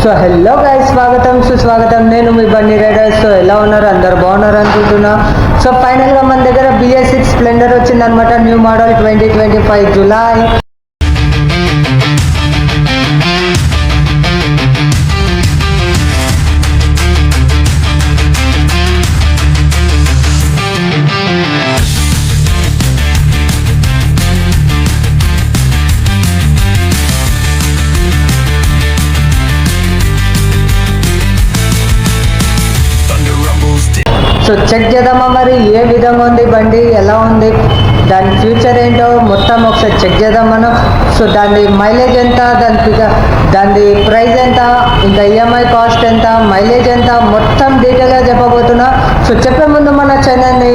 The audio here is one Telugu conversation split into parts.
సో హలో గైస్, స్వాగతం సుస్వాగతం. నేను మీ బండి రైడర్. సో ఎలా ఉన్నారు? అందరు బాగున్నారు అనుకుంటున్నా. సో ఫైనల్గా మన దగ్గర BS6 స్ప్లెండర్ వచ్చిందనమాట. న్యూ మోడల్ 2025 జూలై. సో చెక్ చేద్దామా మరి ఏ విధంగా ఉంది బండి, ఎలా ఉంది, దాని ఫ్యూచర్ ఏంటో మొత్తం ఒకసారి చెక్ చేద్దాం మనం. సో దాని మైలేజ్ ఎంత, దాని ప్రైస్ ఎంత, ఇంకా EMI కాస్ట్ ఎంత, మైలేజ్ ఎంత, మొత్తం డీటెయిల్గా చెప్పబోతున్నా. సో చెప్పే ముందు మన ఛానల్ని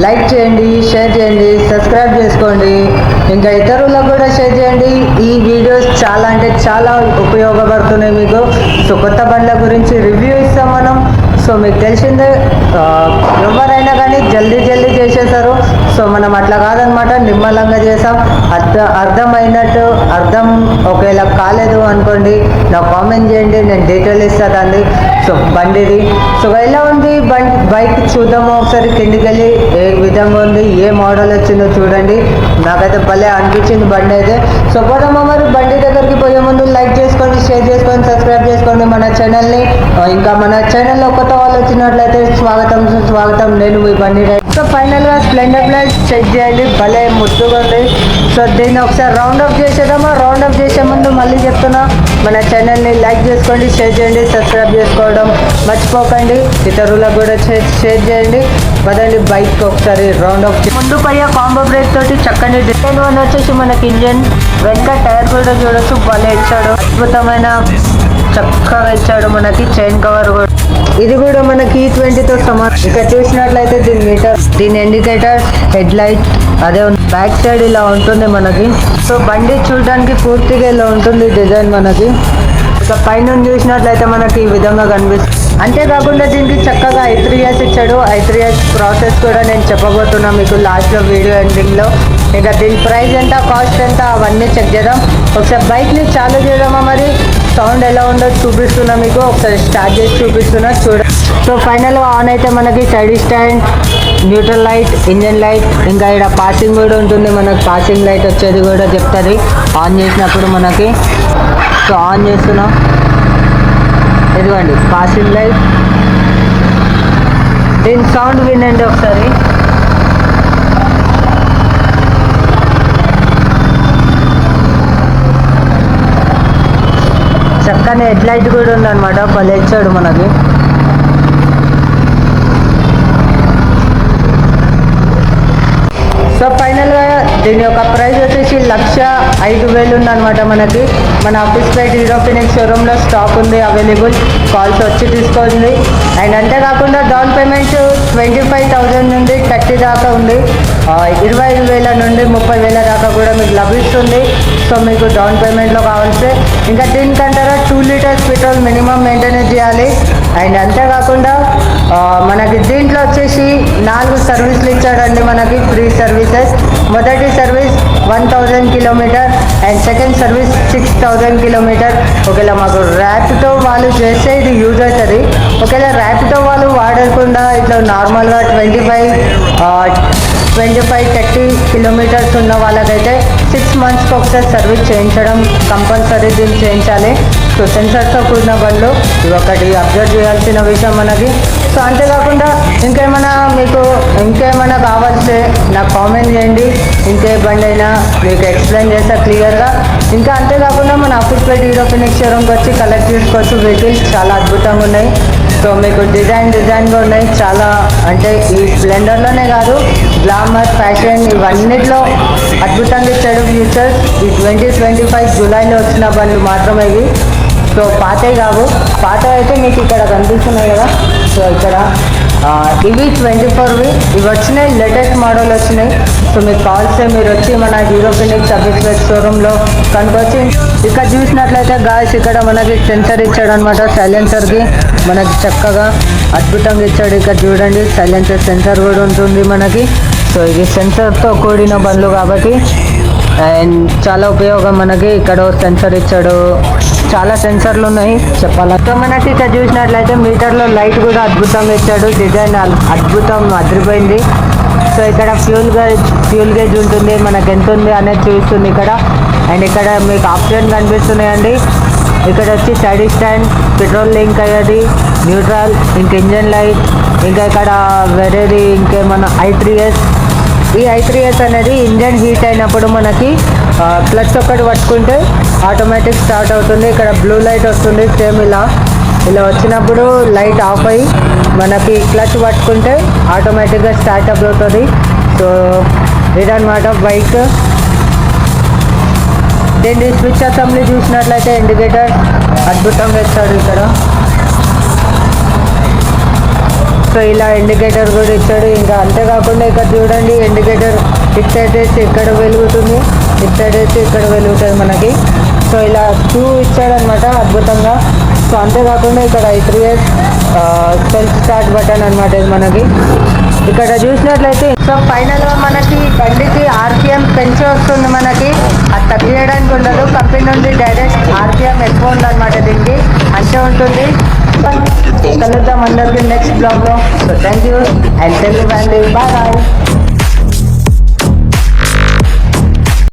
లైక్ చేయండి, షేర్ చేయండి, సబ్స్క్రైబ్ చేసుకోండి, ఇంకా ఇతరులకు కూడా షేర్ చేయండి. ఈ వీడియోస్ చాలా అంటే చాలా ఉపయోగపడుతున్నాయి మీకు. సో కొత్త బండ్ల గురించి రివ్యూ ఇస్తాం మనం. సో మీకు తెలిసిందే, ఎవరైనా కానీ జల్దీ చేసేసారు. సో మనం అట్లా కాదనమాట, నిమ్మలంగా చేసాం. అర్థమైనట్టు ఒకవేళ కాలేదు అనుకోండి, నాకు కామెంట్ చేయండి, నేను డీటెయిల్ ఇస్తాను దాన్ని. సో బండిది సో ఎలా ఉంది బైక్ చూద్దాము ఒకసారి. కిందికి వెళ్ళి ఏ విధంగా ఉంది, ఏ మోడల్ వచ్చిందో చూడండి. నాకైతే భలే అనిపించింది బండి అయితే. సో పోదామా మరి. బండి దగ్గరికి పోయే ముందు లైక్ చేసుకోండి, షేర్ చేసుకోండి, సబ్స్క్రైబ్ చేసుకోండి మన ఛానల్ని. ఇంకా మన ఛానల్లో కొత్త వాళ్ళు వచ్చినట్లయితే స్వాగతం సుస్వాగతం. నేను మీ బండి రైడర్. సో ఫైనల్గా స్ప్లెండర్ ప్లస్ చెక్ చేయండి, భలే ముద్దుగా ఉంది. సో దీన్ని ఒకసారి రౌండ్ అప్ చేసేద్దామా. రౌండ్ అప్ చేసే ముందు మళ్ళీ చెప్తున్నా, మన ఛానల్ని లైక్ చేసుకోండి, షేర్ చేయండి, సబ్స్క్రైబ్ చేసుకోవడం మర్చిపోకండి. ఇతరులకు కూడా షేర్ చేయండి. పదండి బైక్ ఒకసారి రౌండ్ అప్. ముందు పయ్య కాంబో బ్రేక్ తోటి చక్కని డిజైన్ వన్ వచ్చేసి మనకి ఇంజన్, వెనక టైర్ కూడా చూడొచ్చు, భలే ఇచ్చాడు, అద్భుతమైన చక్కగా ఇచ్చాడు. మనకి చైన్ కవర్ కూడా, ఇది కూడా మనకి E20తో సమానం. ఇక్కడ చూసినట్లయితే దీని ఇండికేటర్, హెడ్ లైట్ అదే ఉంది. బ్యాక్ సైడ్ ఇలా ఉంటుంది మనకి. సో బండి చూడడానికి పూర్తిగా ఇలా ఉంటుంది డిజైన్ మనకి. ఇక పైన చూసినట్లయితే మనకి ఈ విధంగా కనిపిస్తుంది. అంతేకాకుండా దీనికి చక్కగా i3s ఇచ్చాడు. i3s ప్రాసెస్ కూడా నేను చెప్పబోతున్నా మీకు లాస్ట్లో వీడియో ఎండింగ్లో. ఇంకా దీని ప్రైస్ ఎంత, కాస్ట్ ఎంత, అవన్నీ చెక్ చేద్దాం. ఒకసారి బైక్ని చాలు చేద్దామా మరి. సౌండ్ ఎలా ఉందో చూపిస్తున్నా మీకు. ఒకసారి స్టార్ట్ చేసి చూపిస్తున్నా చూడ. సో ఫైనల్గా ఆన్ అయితే మనకి side stand, neutral light, engine light, ఇంకా ఇక్కడ పాసింగ్ కూడా ఉంటుంది. మనకి పాసింగ్ లైట్ వచ్చేది కూడా చెప్తుంది ఆన్ చేసినప్పుడు మనకి. సో ఆన్ చేస్తున్నాం, ఇదిగోండి పాసింగ్ లైట్. దీని సౌండ్ వినండి ఒకసారి. చక్కని హెడ్ లైట్ కూడా ఉందన్నమాట, భలే ఇచ్చాడు మనకి. సో ఫైనల్గా దీని యొక్క ప్రైస్ వచ్చేసి 1,05,000 ఉందన్నమాట మనకి. మన ఆఫీస్పేట్ హీరో ఫినిక్స్ షోరూంలో స్టాక్ ఉంది అవైలబుల్, కాల్స్ వచ్చి తీసుకోండి. అండ్ అంతేకాకుండా డౌన్ పేమెంట్ 25,000 నుండి 30 దాకా ఉంది. 25,000 నుండి 30,000 దాకా కూడా మీకు లభిస్తుంది. సో మీకు డౌన్ పేమెంట్లో కావాల్సి. ఇంకా దీనికంటారా 2 లీటర్స్ పెట్రోల్ మినిమం మెయింటెనెన్స్ చేయాలి. అండ్ అంతేకాకుండా మనకి దీంట్లో వచ్చేసి 4 సర్వీసులు ఇచ్చాడండి మనకి, ఫ్రీ సర్వీసెస్. మొదటి service 1000 kilometre and second service 6000 kilometre. ఒకవేళ మాకు ర్యాపిడో వాళ్ళు చేస్తే ఇది యూజ్ అవుతుంది. ఒకవేళ ర్యాపిడో వాళ్ళు వాడకుండా ఇట్లా నార్మల్గా 25-30 కిలోమీటర్స్ ఉన్న వాళ్ళకైతే 6 మంత్స్కి ఒకసారి సర్వీస్ చేయించడం కంపల్సరీ, దీన్ని చేయించాలి. సో సెన్సర్స్తో కూడిన బండ్లు ఇది ఒకటి అబ్జర్వ్ చేయాల్సిన విషయం మనకి. సో అంతేకాకుండా ఇంకేమైనా కావాల్సి నాకు కామెంట్ చేయండి. ఇంకే బండి అయినా మీకు ఎక్స్ప్లెయిన్ చేస్తా క్లియర్గా. ఇంకా అంతేకాకుండా మన ఆఫీస్పేట్ హీరో ఫినిక్స్ షోరూమ్కి వచ్చి కలెక్ట్ చేసుకోవచ్చు. వెహికల్స్ చాలా అద్భుతంగా ఉన్నాయి. సో మీకు డిజైన్గా ఉన్నాయి చాలా. అంటే ఈ స్ప్లెండర్లోనే కాదు, గ్లామర్, ఫ్యాషన్ ఇవన్నిట్లో అద్భుతంగా ఇచ్చాడు ఫ్యూచర్స్. ఈ 2025 జూలైలో వచ్చిన బండ్లు మాత్రమే ఇవి. సో పాతవి కావు. పాత అయితే మీకు ఇక్కడ కనిపిస్తున్నాయి కదా. సో ఇక్కడ ఇవి 24వి, ఇవి వచ్చినాయి, లేటెస్ట్ మోడల్ వచ్చినాయి. సో మీకు కావాల్సి మీరు వచ్చి మన హీరో ఫినిక్స్ ఆఫీస్పేట్ షోరూంలో కనుకొచ్చి. ఇక్కడ చూసినట్లయితే గాయస్, ఇక్కడ మనకి సెన్సర్ ఇచ్చాడు అనమాట. సైలెన్సర్కి మనకి చక్కగా అద్భుతంగా ఇచ్చాడు. ఇక్కడ చూడండి సైలెన్సర్ సెన్సర్ కూడా ఉంటుంది మనకి. సో ఇది సెన్సర్తో కూడిన బండ్లు కాబట్టి అండ్ చాలా ఉపయోగం మనకి. ఇక్కడ సెన్సర్ ఇచ్చాడు, చాలా సెన్సర్లు ఉన్నాయి చెప్పాలి. సో మనకి ఇక్కడ చూసినట్లయితే మీటర్లో లైట్ కూడా అద్భుతంగా ఇచ్చాడు, డిజైన్ అద్భుతం అదిరిపోయింది. సో ఇక్కడ ఫ్యూల్ గేజ్ ఉంటుంది, మనకు ఎంత ఉంది అనేది చూస్తుంది ఇక్కడ. అండ్ ఇక్కడ మీకు ఆప్షన్ కనిపిస్తున్నాయండి. ఇక్కడ వచ్చి సైడ్ స్టాండ్, పెట్రోల్ లింక్ అయ్యేది, న్యూట్రల్, ఇంక ఇంజన్ లైట్, ఇంకా ఇక్కడ వేరేది ఇంకేమన్నా i3s. ఈ i3s అనేది ఇంజన్ హీట్ అయినప్పుడు మనకి క్లచ్ ఒక్కటి పట్టుకుంటే ఆటోమేటిక్ స్టార్ట్ అవుతుంది. ఇక్కడ బ్లూ లైట్ వస్తుంది, సేమ్ ఇలా వచ్చినప్పుడు లైట్ ఆఫ్ అయ్యి మనకి క్లచ్ పట్టుకుంటే ఆటోమేటిక్గా స్టార్ట్ అప్ అవుతుంది. సో ఇదన్నమాట బైక్. దీన్ని స్విచ్ అసెంబ్లీ చూసినట్లయితే ఇండికేటర్ అద్భుతంగా ఇచ్చాడు ఇక్కడ. సో ఇలా ఇండికేటర్ కూడా ఇచ్చాడు. ఇంకా అంతేకాకుండా ఇక్కడ చూడండి, ఇండికేటర్ ఇటు సైడ్ వేసి ఇక్కడ వెలుగుతుంది, ఇటు సైడ్ వేసి ఇక్కడ వెలుగుతుంది మనకి. సో ఇలా 2 ఇచ్చాడనమాట అద్భుతంగా. సో అంతేకాకుండా ఇక్కడ i3s సెల్ఫ్ స్టార్ట్ బటన్ అనమాట ఇది మనకి. ఇక్కడ చూసినట్లయితే సో ఫైనల్గా మనకి బండికి RPM పెంచి వస్తుంది మనకి, అది తగ్గియడానికి ఉండదు. కంపెనీ నుండి డైరెక్ట్ RPM ఎక్కువ ఉందన్నమాట, దీనికి అంతే ఉంటుంది. కలుద్దాం అందరికీ నెక్స్ట్ బ్లాగ్లో. So thank you and Telugu family, bye bye.